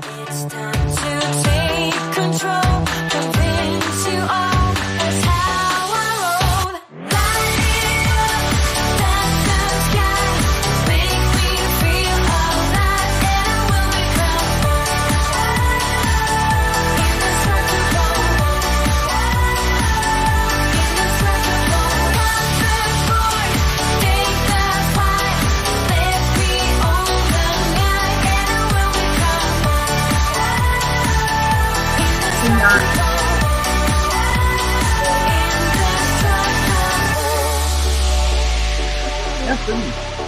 It's time to take control, convince you all that's how I roll. Light it up, touch the sky, make me feel alive, and I will become more. In this circle, take that flight, let me own the night, and I will become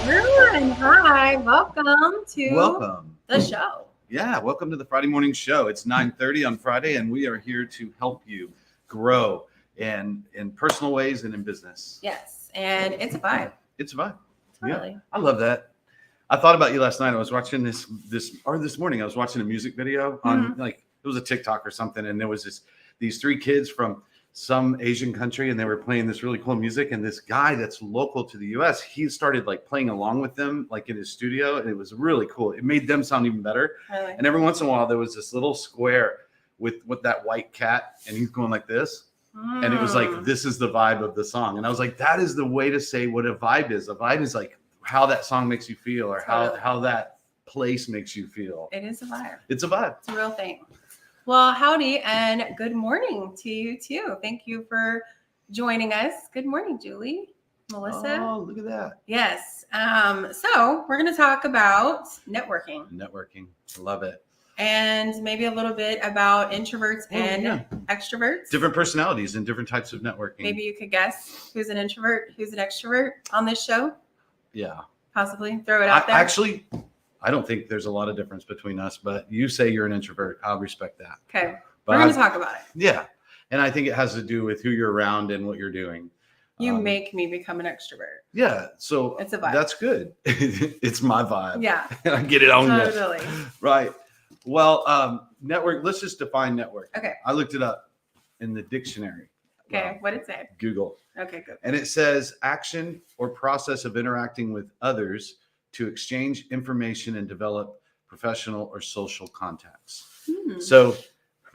Everyone, hi, welcome to Welcome. the show. Yeah, welcome to the Friday morning show. It's 9:30 on Friday, and we are here to help you grow in personal ways and in business. Yes, and it's a vibe. It's a vibe. Totally. Yeah, I love that. I thought about you last night. I was watching this morning. I was watching a music video on like it was a TikTok or something, and there was these three kids from some Asian country, and they were playing this really cool music. And this guy that's local to the U.S., he started like playing along with them, like in his studio, and it was really cool. It made them sound even better. Really. And every once in a while, there was this little square with that white cat, and he's going like this. And it was like, this is the vibe of the song. And I was like, that is the way to say what a vibe is. A vibe is like how that song makes you feel, or how that place makes you feel. It is a vibe. It's a vibe. It's a real thing. Well, howdy and good morning to you too. Thank you for joining us. Good morning, Julie, Melissa. Oh, look at that. Yes. So we're going to talk about networking Networking. Love it. and maybe a little bit about introverts and yeah. extroverts. Different personalities and different types of networking. Maybe you could guess who's an introvert, who's an extrovert on this show. Yeah. Possibly throw it out there. Actually, I don't think there's a lot of difference between us, but you say you're an introvert. I'll respect that. Okay. But We're going to talk about it. Yeah. And I think it has to do with who you're around and what you're doing. You make me become an extrovert. Yeah. So It's a vibe. that's good. It's my vibe. Yeah. And I get it on you. Totally. Right. Well, network, let's just define network. Okay. I looked it up in the dictionary. Okay. What did it say? Google. Okay, good. And it says action or process of interacting with others to exchange information and develop professional or social contacts. So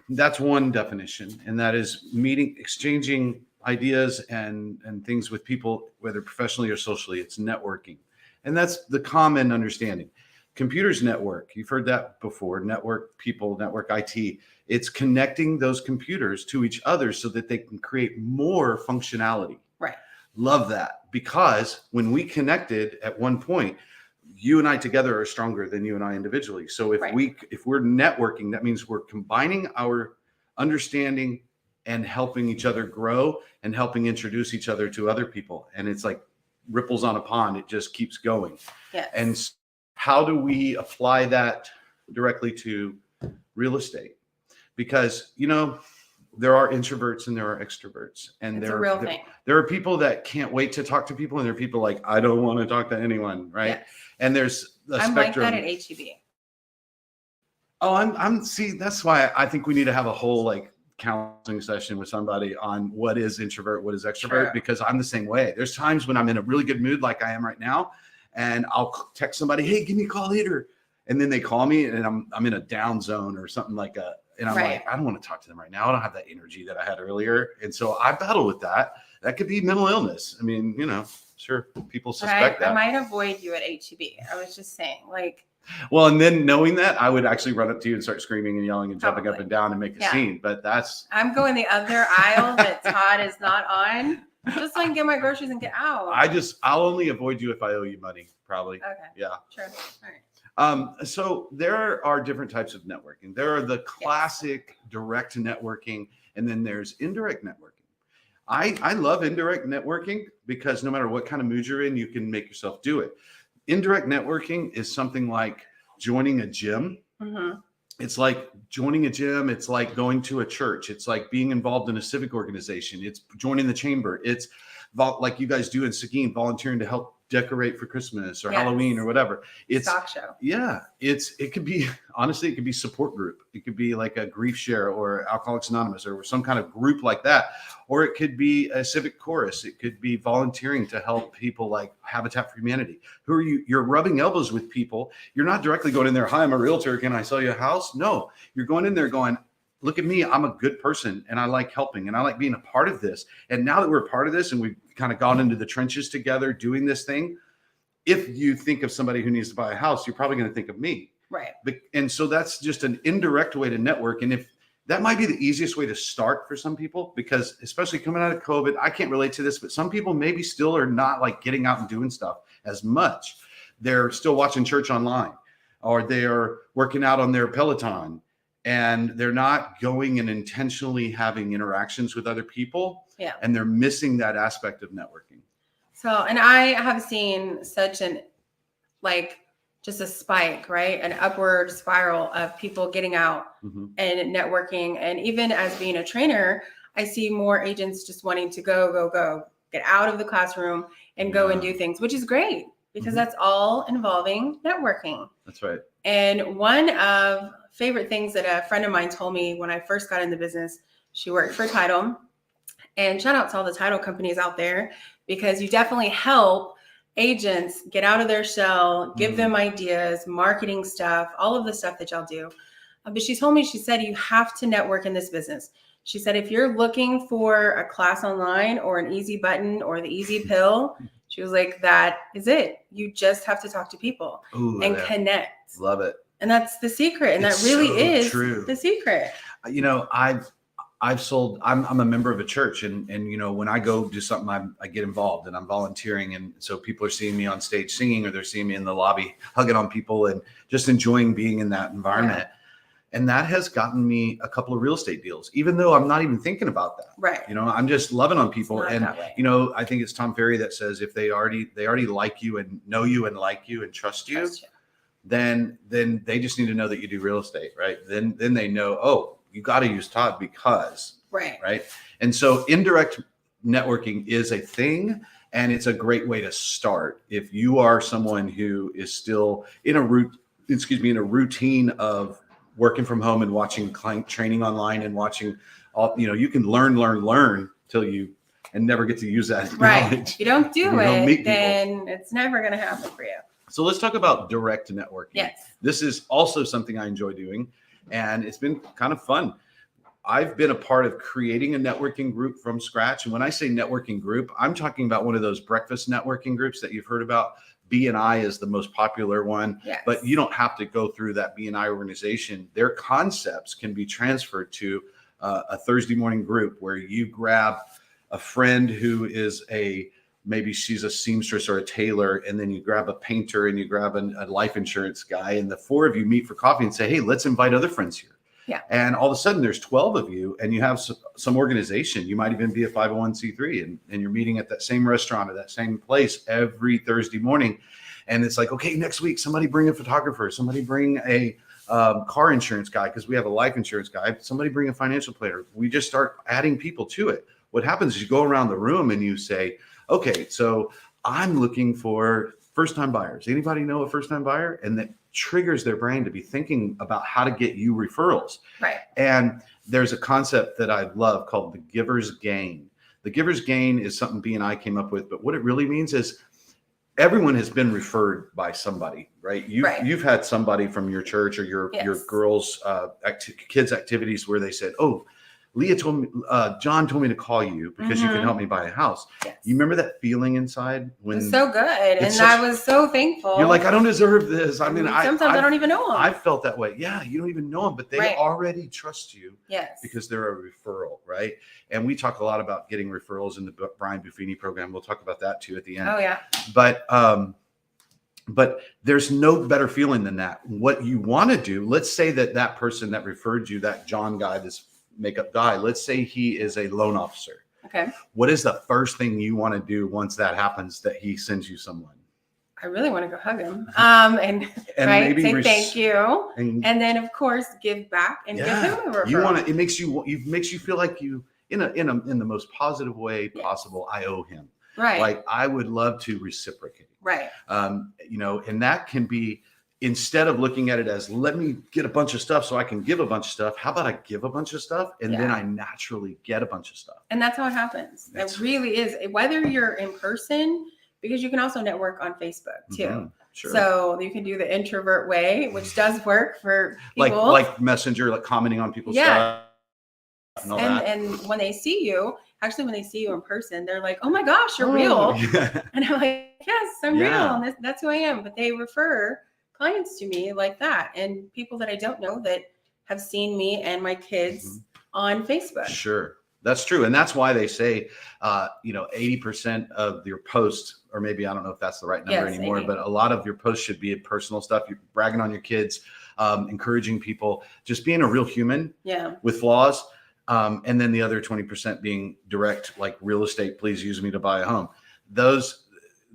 that's one definition, and that is exchanging ideas and things with people, whether professionally or socially. It's networking. And that's the common understanding. Computers network. You've heard that before. Network people, network IT. It's connecting those computers to each other so that they can create more functionality. Right. Love that, because when we connected at one point, you and I together are stronger than you and I individually. So if we're networking, that means we're combining our understanding and helping each other grow and helping introduce each other to other people. And it's like ripples on a pond. It just keeps going. Yes. And how do we apply that directly to real estate? Because, there are introverts and there are extroverts, and It's a real thing. There are people that can't wait to talk to people, and there are people like, I don't want to talk to anyone, right? Yes. And there's a I'm spectrum. like that at HEB. Oh, see, that's why I think we need to have a whole like counseling session with somebody on what is introvert, what is extrovert, True. because I'm the same way. There's times when I'm in a really good mood, like I am right now, and I'll text somebody, hey, give me a call later. And then they call me and I'm in a down zone or something like that. And I'm like, I don't want to talk to them right now. I don't have that energy that I had earlier. And so I battle with that. That could be mental illness. I mean, sure, people suspect that. I might avoid you at HEB. I was just saying, like. Well, and then knowing that, I would actually run up to you and start screaming and yelling and jumping up Probably. and down and make a scene. But that's. I'm going the other aisle that Todd is not on, just so I can get my groceries and get out. I'll only avoid you if I owe you money, probably. Okay. Yeah. Sure. All right. So there are different types of networking. There are the classic direct networking, and then there's indirect networking. I love indirect networking because no matter what kind of mood you're in, you can make yourself do it. Indirect networking is something like joining a gym. Mm-hmm. It's like joining a gym. It's like going to a church. It's like being involved in a civic organization. It's joining the chamber. It's like you guys do in Seguin, volunteering to help decorate for Christmas or Yes. Halloween or whatever. It's Stock show. yeah, it could be honestly, it could be support group. It could be like a grief share or Alcoholics Anonymous or some kind of group like that. Or it could be a civic chorus. It could be volunteering to help people like Habitat for Humanity. Who are you? You're rubbing elbows with people. You're not directly going in there, hi, I'm a realtor. Can I sell you a house? No, you're going in there going, look at me, I'm a good person and I like helping and I like being a part of this. And now that we're a part of this and we've kind of gone into the trenches together doing this thing, if you think of somebody who needs to buy a house, you're probably going to think of me. Right. And so that's just an indirect way to network. And if that might be the easiest way to start for some people, because especially coming out of COVID, I can't relate to this, but some people maybe still are not like getting out and doing stuff as much. They're still watching church online, or they're working out on their Peloton, and they're not going and intentionally having interactions with other people. Yeah. And they're missing that aspect of networking. So, and I have seen such just a spike, right? An upward spiral of people getting out Mhm. and networking. And even as being a trainer, I see more agents just wanting to go, get out of the classroom and go and Yeah. do things, which is great because Mhm. that's all involving networking. That's right. And one of favorite things that a friend of mine told me when I first got in the business, she worked for Title. And shout out to all the title companies out there, because you definitely help agents get out of their shell, give Mhm. them ideas, marketing stuff, all of the stuff that y'all do. But she told me, she said, you have to network in this business. She said, if you're looking for a class online or an easy button or the easy pill, she was like, that is it. You just have to talk to people Ooh, and yeah. connect. Love it. And that's the secret. And It's that really so is true. the secret. You know, I've sold, I'm a member of a church, and you know, when I go do something, I get involved and I'm volunteering. And so people are seeing me on stage singing, or they're seeing me in the lobby hugging on people and just enjoying being in that environment. And that has gotten me a couple of real estate deals, even though I'm not even thinking about that. Right. You know, I'm just loving on people. Not And, that way. you know, I think it's Tom Ferry that says, if they already like you and know you and like you and trust you, Trust you. then they just need to know that you do real estate, right? Then they know, oh, you got to use Todd because, Right. right? And so indirect networking is a thing, and it's a great way to start. If you are someone who is still in a routine of working from home and watching client training online and watching all, you know, you can learn till you and never get to use that Right. knowledge. If you don't do If you don't meet it, people. then it's never going to happen for you. So let's talk about direct networking. Yes. This is also something I enjoy doing, and it's been kind of fun. I've been a part of creating a networking group from scratch. And when I say networking group, I'm talking about one of those breakfast networking groups that you've heard about. BNI is the most popular one, Yes. but you don't have to go through that BNI organization. Their concepts can be transferred to a Thursday morning group where you grab a friend who is maybe she's a seamstress or a tailor, and then you grab a painter and you grab a life insurance guy, and the four of you meet for coffee and say, hey, let's invite other friends here. Yeah. And all of a sudden there's 12 of you, and you have some organization. You might even be a 501c3, and you're meeting at that same restaurant or that same place every Thursday morning. And it's like, okay, next week, somebody bring a photographer, somebody bring a car insurance guy, because we have a life insurance guy, somebody bring a financial planner. We just start adding people to it. What happens is you go around the room and you say, okay, so I'm looking for first-time buyers. Anybody know a first-time buyer? And that triggers their brain to be thinking about how to get you referrals. Right. And there's a concept that I love called the giver's gain. The giver's gain is something B&I came up with, but what it really means is everyone has been referred by somebody, right? You've had somebody from your church or your girls' kids' activities where they said, oh, Leah told me, John told me to call you because you can help me buy a house. Yes. You remember that feeling inside when It's so good. And I was so thankful. you're like, I don't deserve this. I mean, sometimes I don't even know them. I felt that way. Yeah, you don't even know them, but they Right. already trust you Yes. because they're a referral, right? And we talk a lot about getting referrals in the Brian Buffini program. We'll talk about that too at the end. Oh yeah. But there's no better feeling than that. What you want to do, let's say that person that referred you, that John guy, this makeup guy, let's say he is a loan officer. Okay. What is the first thing you want to do once that happens, that he sends you someone? I really want to go hug him. And right, maybe say thank you. And And then of course give back and give him a referral. you want to, it makes you feel like you in the most positive way possible. I owe him. Right. Like I would love to reciprocate. Right. And that can be, instead of looking at it as let me get a bunch of stuff so I can give a bunch of stuff, how about I give a bunch of stuff and then Yeah. I naturally get a bunch of stuff. And that's how it happens. That's- It really is. Whether you're in person, because you can also network on Facebook too. Mhm, sure. So you can do the introvert way, which does work for like people. Messenger, like commenting on people's Yeah. stuff and all that. And when they see you, actually when they see you in person, they're like, "Oh my gosh, you're real." Yeah. And I'm like, "Yes, I'm Yeah. real. And that's who I am." But they refer clients to me like that, and people that I don't know that have seen me and my kids on Facebook. Sure. That's true. And that's why they say, 80% of your posts, or maybe I don't know if that's the right number Yes, anymore, 80. but a lot of your posts should be personal stuff. You're bragging on your kids, encouraging people, just being a real human Yeah. with flaws. And then the other 20% being direct, like real estate, please use me to buy a home. Those,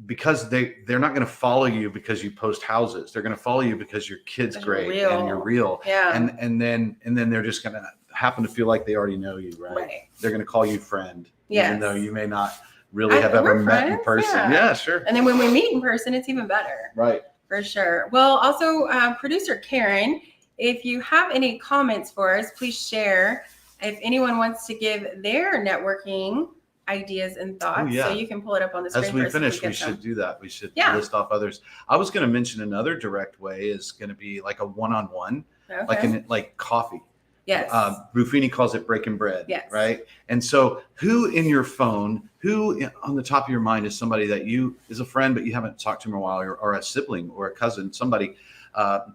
because they're not going to follow you because you post houses. They're going to follow you because your kid's Because you're great and you're real. Yeah. And then they're just going to happen to feel like they already know you, right? Right. They're going to call you friend, Yes. even though you may not really have ever we're met in friends, person. yeah. Yeah, sure. And then when we meet in person, it's even better. Right. For sure. Well, also, producer Karen, if you have any comments for us, please share. If anyone wants to give their networking ideas and thoughts, yeah. so you can pull it up on the screen. As we for us if finish, we get some. should do that. We should Yeah. list off others. I was going to mention another direct way is going to be like a one-on-one, Okay. like coffee. Yes. Buffini calls it breaking bread. Yes. Right. And so who in your phone, who on the top of your mind is somebody that you is a friend, but you haven't talked to in a while, or a sibling or a cousin, somebody,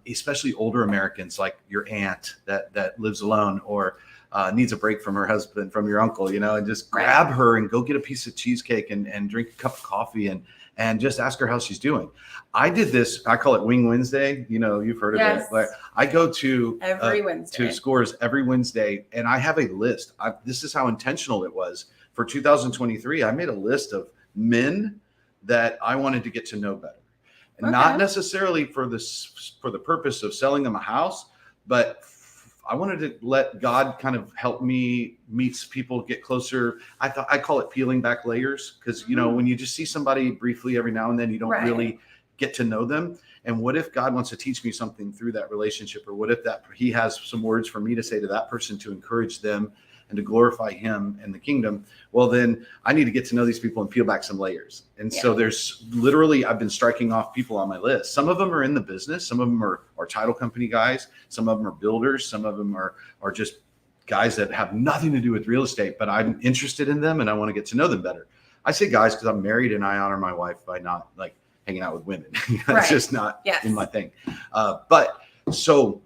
especially older Americans, like your aunt that lives alone or needs a break from her husband, from your uncle, and just grab her and go get a piece of cheesecake and drink a cup of coffee and just ask her how she's doing. I did this. I call it Wing Wednesday. You've heard of it. Where I go to every Wednesday to Scores every Wednesday, and I have a list. This is how intentional it was for 2023. I made a list of men that I wanted to get to know better, and not necessarily for the purpose of selling them a house, but I wanted to let God kind of help me meet people, get closer. I call it peeling back layers, because when you just see somebody briefly every now and then, you don't really get to know them. And what if God wants to teach me something through that relationship? Or what if he has some words for me to say to that person to encourage them and to glorify him and the kingdom? Well, then I need to get to know these people and peel back some layers. And so there's literally, I've been striking off people on my list. Some of them are in the business. Some of them are title company guys. Some of them are builders. Some of them are just guys that have nothing to do with real estate, but I'm interested in them and I want to get to know them better. I say guys because I'm married and I honor my wife by not like hanging out with women. It's just not in my thing. But so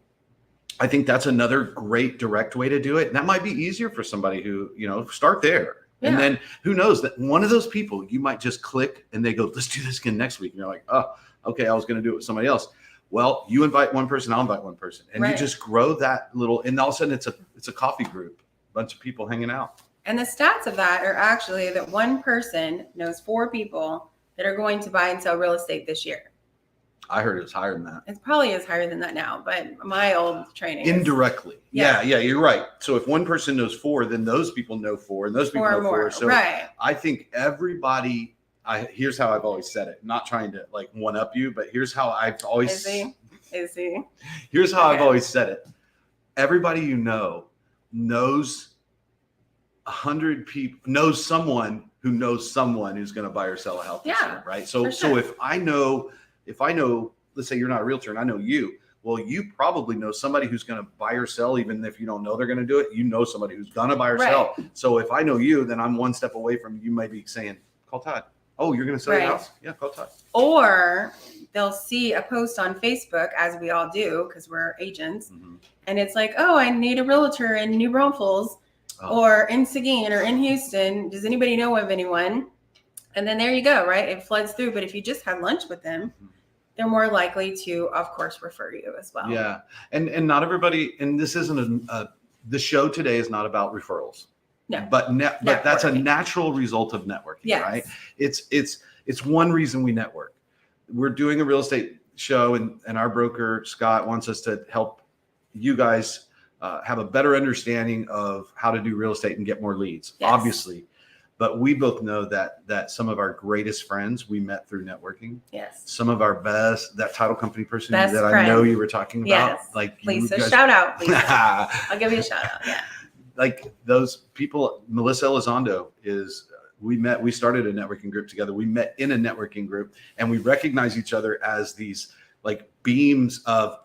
I think that's another great direct way to do it. And that might be easier for somebody who, start there. Yeah. And then who knows that one of those people, you might just click and they go, let's do this again next week. And you're like, oh, okay, I was going to do it with somebody else. Well, you invite one person, I'll invite one person. And you just grow that little, and all of a sudden it's a coffee group, a bunch of people hanging out. And the stats of that are actually that one person knows 4 people that are going to buy and sell real estate this year. I heard it was higher than that. It probably is higher than that now, but my old training. Indirectly. Yeah, you're right. So if one person knows 4, then those people know 4 and those people know 4. So I think everybody, here's how I've always said it, not trying to like one up you, but here's how I've always, Is he? Here's how I've always said it. Everybody knows 100 people, knows someone who knows someone who's going to buy or sell a house. Yeah. Right. So if I know, let's say you're not a realtor and I know you, well, you probably know somebody who's going to buy or sell, even if you don't know they're going to do it. You know somebody who's going to buy or sell. So if I know you, then I'm one step away from you might be saying, call Todd. Oh, you're going to sell your house? Yeah, call Todd. Or they'll see a post on Facebook, as we all do, because we're agents. Mm-hmm. And it's like, oh, I need a realtor in New Braunfels or in Seguin or in Houston. Does anybody know of anyone? And then there you go, right? It floods through. But if you just had lunch with them, they're more likely to, of course, refer you as well. Yeah. And not everybody, and this isn't the show today is not about referrals. No. But that's a natural result of networking, right? It's one reason we network. We're doing a real estate show and our broker, Scott, wants us to help you guys have a better understanding of how to do real estate and get more leads, obviously. but we both know that some of our greatest friends we met through networking. Yes. Some of our best, that title company person Best that I friend. know you were talking about, Yes. like you Lisa, guys- shout out, Lisa. I'll give you a shout out. Yeah. Like those people. Melissa Elizondo we started a networking group together. We met in a networking group, and we recognize each other as these like beams of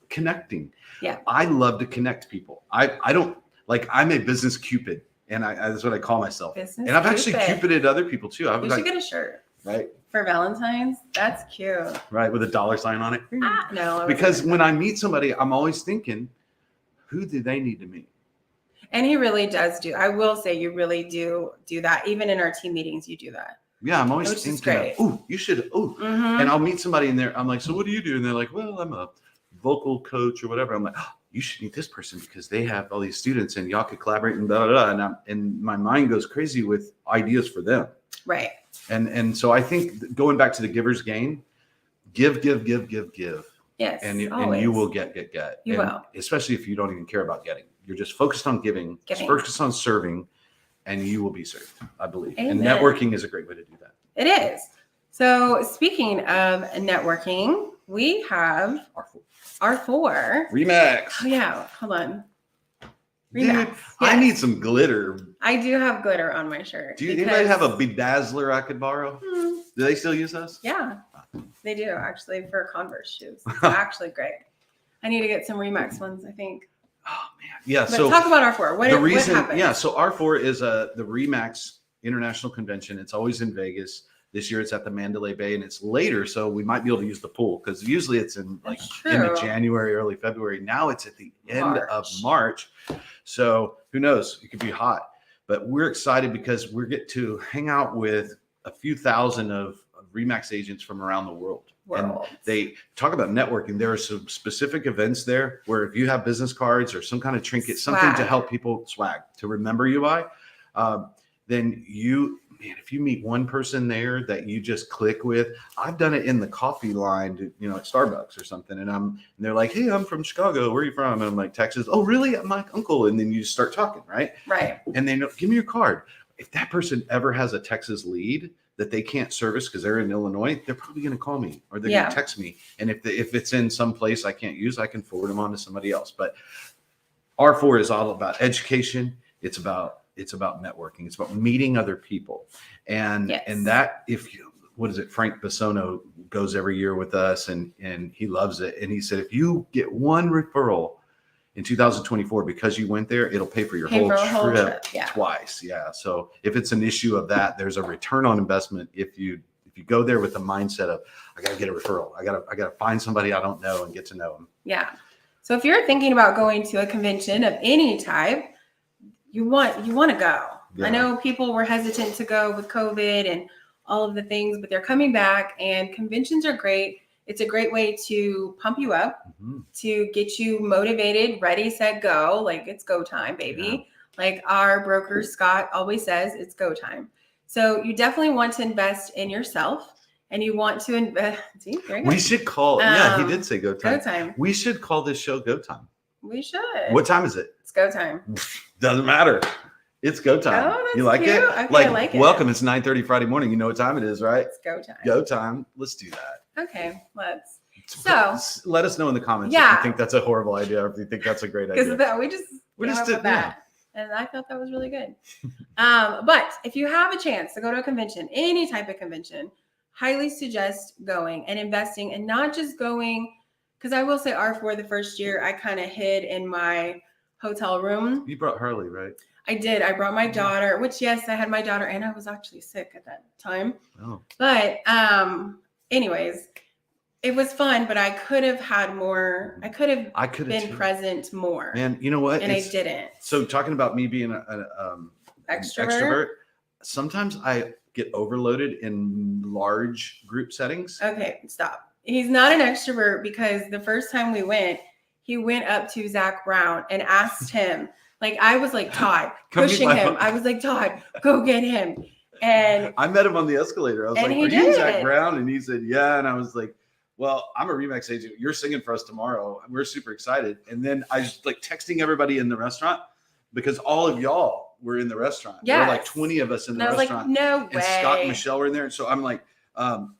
connecting. Yeah. I love to connect people. I don't like, I'm a business Cupid, and that's what I call myself. Business And I've actually Cupid. Cupided other people too. I was You like, should get a shirt right, for Valentine's. That's cute. right, with a dollar sign on it. Ah, no. I wasn't Because gonna- when I meet somebody, I'm always thinking, who do they need to meet? And he really does do. I will say you really do that. Even in our team meetings, you do that. Yeah, I'm always Which is thinking, great. oh, you should, Mhm. and I'll meet somebody in there. I'm like, so what do you do? And they're like, well, I'm a vocal coach or whatever. I'm like, oh, you should meet this person because they have all these students and y'all could collaborate and blah, blah, blah. And my mind goes crazy with ideas for them. Right. And so I think going back to the giver's gain, give, Yes. and you always. will get. You And will. especially if you don't even care about getting. You're just focused on giving. Focused on serving, and you will be served, I believe. And Amen. networking is a great way to do that. It is. So speaking of networking, we have R4. Remax. Oh yeah, hold on. Dude, Remax. I Yes. need some glitter. I do have glitter on my shirt. Do you anybody have a because- bedazzler I could borrow? Hmm, Do they still use those? yeah, they do actually for Converse shoes. It's actually great. I need to get some Remax ones, I think. Oh man. Yeah. But So talk about R4. What happened? yeah. So R4 is the Remax International Convention. It's always in Vegas. This year it's at the Mandalay Bay, and it's later, so we might be able to use the pool because usually it's in like That's end of true. January, early February. Now it's at the end of March. March, so who knows? It could be hot, but we're excited because we get to hang out with a few thousand of Remax agents from around the world. And World. they talk about networking. There are some specific events there where if you have business cards or some kind of trinket, something to Swag. help people swag to remember you by, then if you meet one person there that you just click with, I've done it in the coffee line, at Starbucks or something. And they're like, hey, I'm from Chicago. Where are you from? And I'm like, Texas. Oh, really? I'm my uncle. And then you start talking, right? Right. And they know, give me your card. If that person ever has a Texas lead that they can't service because they're in Illinois, they're probably going to call me or they're going Yeah. to text me. And if it's in some place I can't use, I can forward them on to somebody else. But R4 is all about education. It's about networking. It's about meeting other people. And Yes. and that what is it? Frank Basono goes every year with us and he loves it. And he said, if you get one referral in 2024 because you went there, it'll pay for your Pay whole for a whole trip trip, yeah. twice. Yeah. So if it's an issue of that, there's a return on investment if you go there with the mindset of I got to get a referral. I got to find somebody I don't know and get to know them. Yeah. So if you're thinking about going to a convention of any type, you want to go. Yeah. I know people were hesitant to go with COVID and all of the things, but they're coming back and conventions are great. It's a great way to pump you up, Mhm. to get you motivated, ready, set, go. Like it's go time, baby. Like our broker, Scott, always says, it's go time. So you definitely want to invest in yourself and you want to invest. See, very good. We should call. Yeah, he Um, did say go Go time. time. We should call this show Go Time. We should. What time is it? It's go time. Doesn't matter. It's go time. Oh, that's you like it? cute. Okay, I like it. Welcome. It's 9:30 Friday morning. You know what time it is, right? It's go time. Go time. Let's do that. Okay, let's. So- let us know in the comments if Yeah. you think that's a horrible idea or if you think that's a great Because idea. that we just We came just up did- with that, and I thought that was really good. But if you have a chance to go to a convention, any type of convention, highly suggest going and investing, and not just going. Because I will say, R4 the first year, I kind of hid in my hotel room. You brought Harley, right? I did. I brought my daughter, which yes, I had my daughter, and I was actually sick at that time. Oh, But anyways, it was fun, but I could have had more. I could have I could have been too. present more, Man, you know what? and I It's- didn't. So talking about me being an extrovert, sometimes I get overloaded in large group settings. Okay, stop. He's not an extrovert because the first time we went, he went up to Zach Brown and asked him, like I was like Todd, Come meet pushing my him. hu- I was like, Todd, go get him. And I met him on the escalator. I was And like, he "Are you Zach did. Brown?" And he said, "Yeah." And I was like, "Well, I'm a Remax agent. You're singing for us tomorrow. We're super excited." And then I was like texting everybody in the restaurant because all of y'all were in the restaurant. There were like Yes. 20 of us in And the I was like, restaurant. no way. And Scott and Michelle were in there. And so I'm like,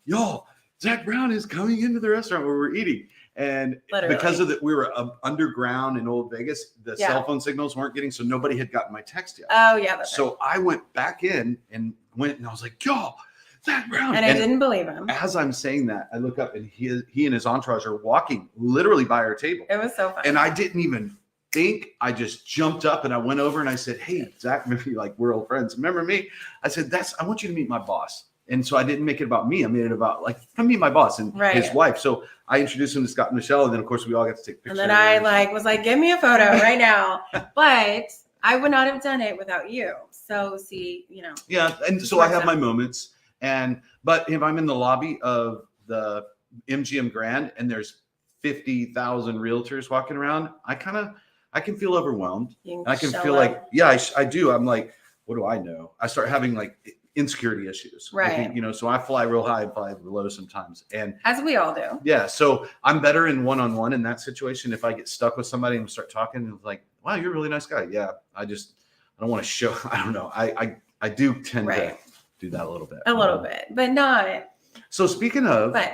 y'all, Zach Brown is coming into the restaurant where we're eating. And Literally. because of that, we were underground in Old Vegas. The Yeah. cell phone signals weren't getting, so nobody had gotten my text yet. Oh yeah, that's right. So I went back in and I was like, y'all, Zach Brown. And I didn't believe him. As I'm saying that, I look up and he and his entourage are walking literally by our table. It was so funny. And I didn't even think. I just jumped up and I went over and I said, hey, Zach, maybe like we're old friends. Remember me? I said, I want you to meet my boss. And so I didn't make it about me. I made it about like, come meet my boss and Right. his wife. So I introduced him to Scott and Michelle. And then of course we all got to take pictures. And then I was like, give me a photo right now. But I would not have done it without you. So see, Yeah. And so I have my moments. But if I'm in the lobby of the MGM Grand and there's 50,000 realtors walking around, I can feel overwhelmed. you I can show feel up. like, yeah, I do. I'm like, what do I know? I start having like insecurity issues. I Right. think, so I fly real high and fly real low sometimes. And As we all do. yeah, so I'm better in one-on-one in that situation. If I get stuck with somebody and start talking and like, wow, you're a really nice guy. Yeah. I don't want to show, I don't know. I do tend Right. to do that a little bit. A little bit, but not. So speaking of, But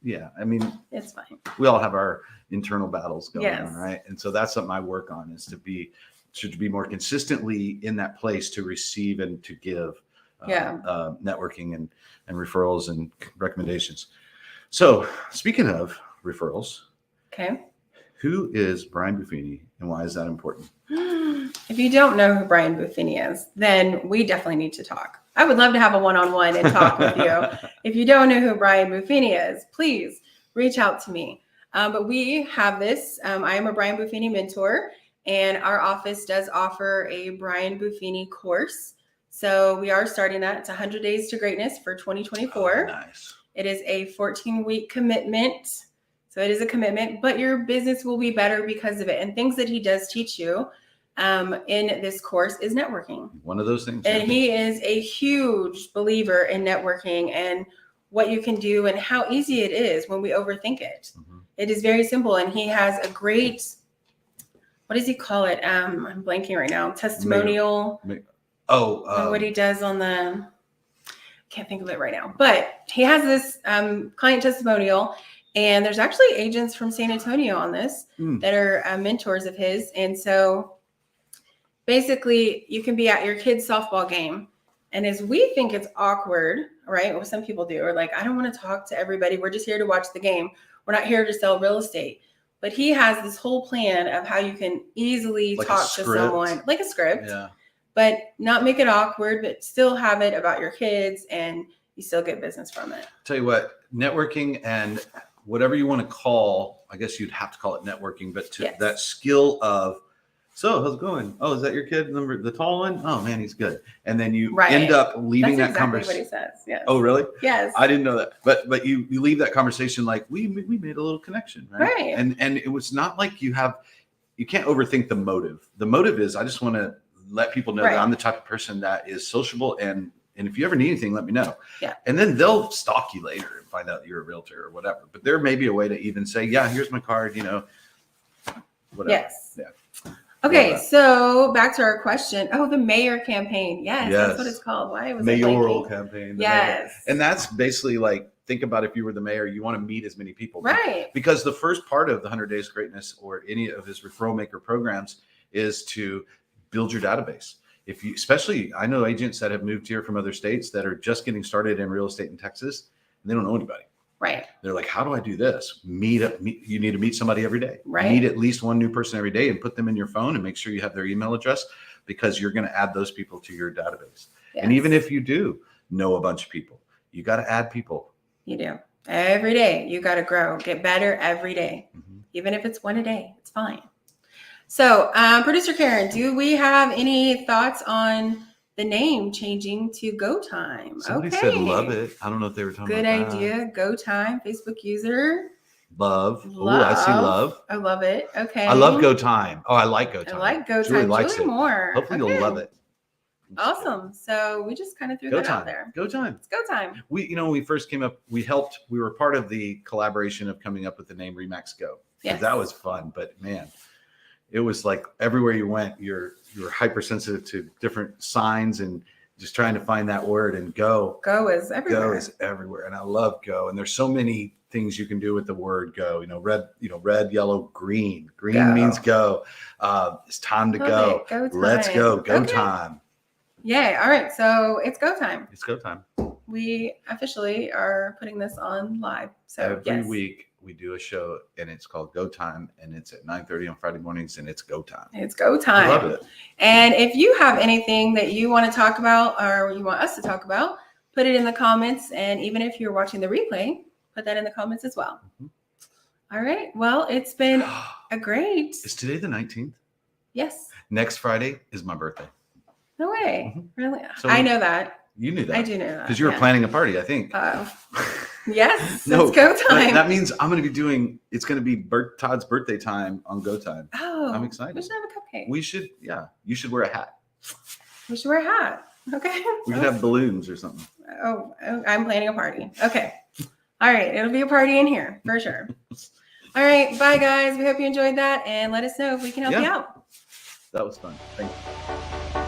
yeah, I mean, it's fine. we all have our internal battles going Yes. on, right? And so that's something I work on, is to be more consistently in that place to receive and to give networking and referrals and recommendations. So speaking of referrals, Okay. who is Brian Buffini and why is that important? If you don't know who Brian Buffini is, then we definitely need to talk. I would love to have a one-on-one and talk with you. If you don't know who Brian Buffini is, please reach out to me. But we have this. I am a Brian Buffini mentor, and our office does offer a Brian Buffini course. So we are starting that. It's 100 Days to Greatness for 2024. Oh, nice. It is a 14-week commitment. So it is a commitment, but your business will be better because of it. And things that he does teach you in this course is networking. One of those things. And he is a huge believer in networking and what you can do and how easy it is when we overthink it. Mhm. It is very simple. And he has a great, what does he call it? I'm blanking right now. Testimonial. And what he does on the, can't think of it right now, but he has this client testimonial, and there's actually agents from San Antonio on this that are mentors of his. And so basically you can be at your kid's softball game, and as we think it's awkward, right? Or some people do, or like, I don't want to talk to everybody. We're just here to watch the game. We're not here to sell real estate. But he has this whole plan of how you can easily Like a talk to script. someone, like a script. Yeah. But not make it awkward, but still have it about your kids, and you still get business from it. Tell you what, networking and whatever you want to call, I guess you'd have to call it networking, but Yes. that skill of, so how's it going? Oh, is that your kid? The tall one? Oh man, he's good. And then you Right. end up leaving That's that exactly what he conversation. says. Yes. Oh, really? Yes. I didn't know that. But you leave that conversation like we made a little connection, right? Right. And it was not like you can't overthink the motive. The motive is I just want to let people know Right. that I'm the type of person that is sociable, and if you ever need anything, let me know. Yeah. And then they'll stalk you later and find out you're a realtor or whatever. But there may be a way to even say, yeah, here's my card, whatever. Yes. Yeah. Okay, Love that. so back to our question. Oh, the mayor campaign. Yes, that's what Yes. it's called. Why was Mayoral it blanking? campaign. the Yes. mayor. And that's basically like, think about if you were the mayor, you want to meet as many people. Right. Because the first part of the 100 Days of Greatness or any of his referral maker programs is to build your database. If you, especially, I know agents that have moved here from other states that are just getting started in real estate in Texas, and they don't know anybody. Right. They're like, how do I do this? You need to meet somebody every day. Right. Meet at least one new person every day and put them in your phone and make sure you have their email address, because you're going to add those people to your database. And Yes. even if you do know a bunch of people, you got to add people. You do. Every day you got to grow, get better every day. Mhm. Even if it's one a day, it's fine. So, producer Karen, do we have any thoughts on the name changing to Go Time? Somebody said love it. I don't know if they were talking Good about that. idea. Go Time, Facebook user. Love. Oh, I see love. I love it. Okay. I love Go Time. Oh, I like Go I Time. like Go Julie Time. likes Julie it. more. Hopefully Okay. you'll love it. Awesome. So we just kind of threw Go that out Time. there. Go Time. It's Go Time. We, when we first came up, we were part of the collaboration of coming up with the name Remax Go. Yes. That was fun, but man, it was like everywhere you went, you're hypersensitive to different signs and just trying to find that word. And go is everywhere. Go is everywhere, and I love go. And there's so many things you can do with the word go. Red, yellow, green. Green Go. means go. It's time to go. Okay, go time. Let's go. Go Okay. time. Yay. All right. So it's go time. It's go time. We officially are putting this on live. So Every yes. week we do a show, and it's called Go Time, and it's at 9:30 on Friday mornings, and it's go time. It's go I time. love it. And if you have anything that you want to talk about or you want us to talk about, put it in the comments. And even if you're watching the replay, put that in the comments as well. Mhm. All right. Well, it's been a great. Is today the 19th? Yes. Next Friday is my birthday. No way. Mhm. Really? So- I know that. You knew that. I do know that. Because you were yeah. planning a party, I think. Yes. No, It's go But time. that means I'm going to be it's going to be Todd's birthday time on Go Time. Oh, I'm excited. We should have a cupcake. We should, you should wear a hat. We should wear a hat. Okay. We could have balloons or something. Oh, I'm planning a party. Okay. All right. It'll be a party in here for sure. All right. Bye, guys. We hope you enjoyed that. And let us know if we can help you Yeah. out. That was fun. Thank you.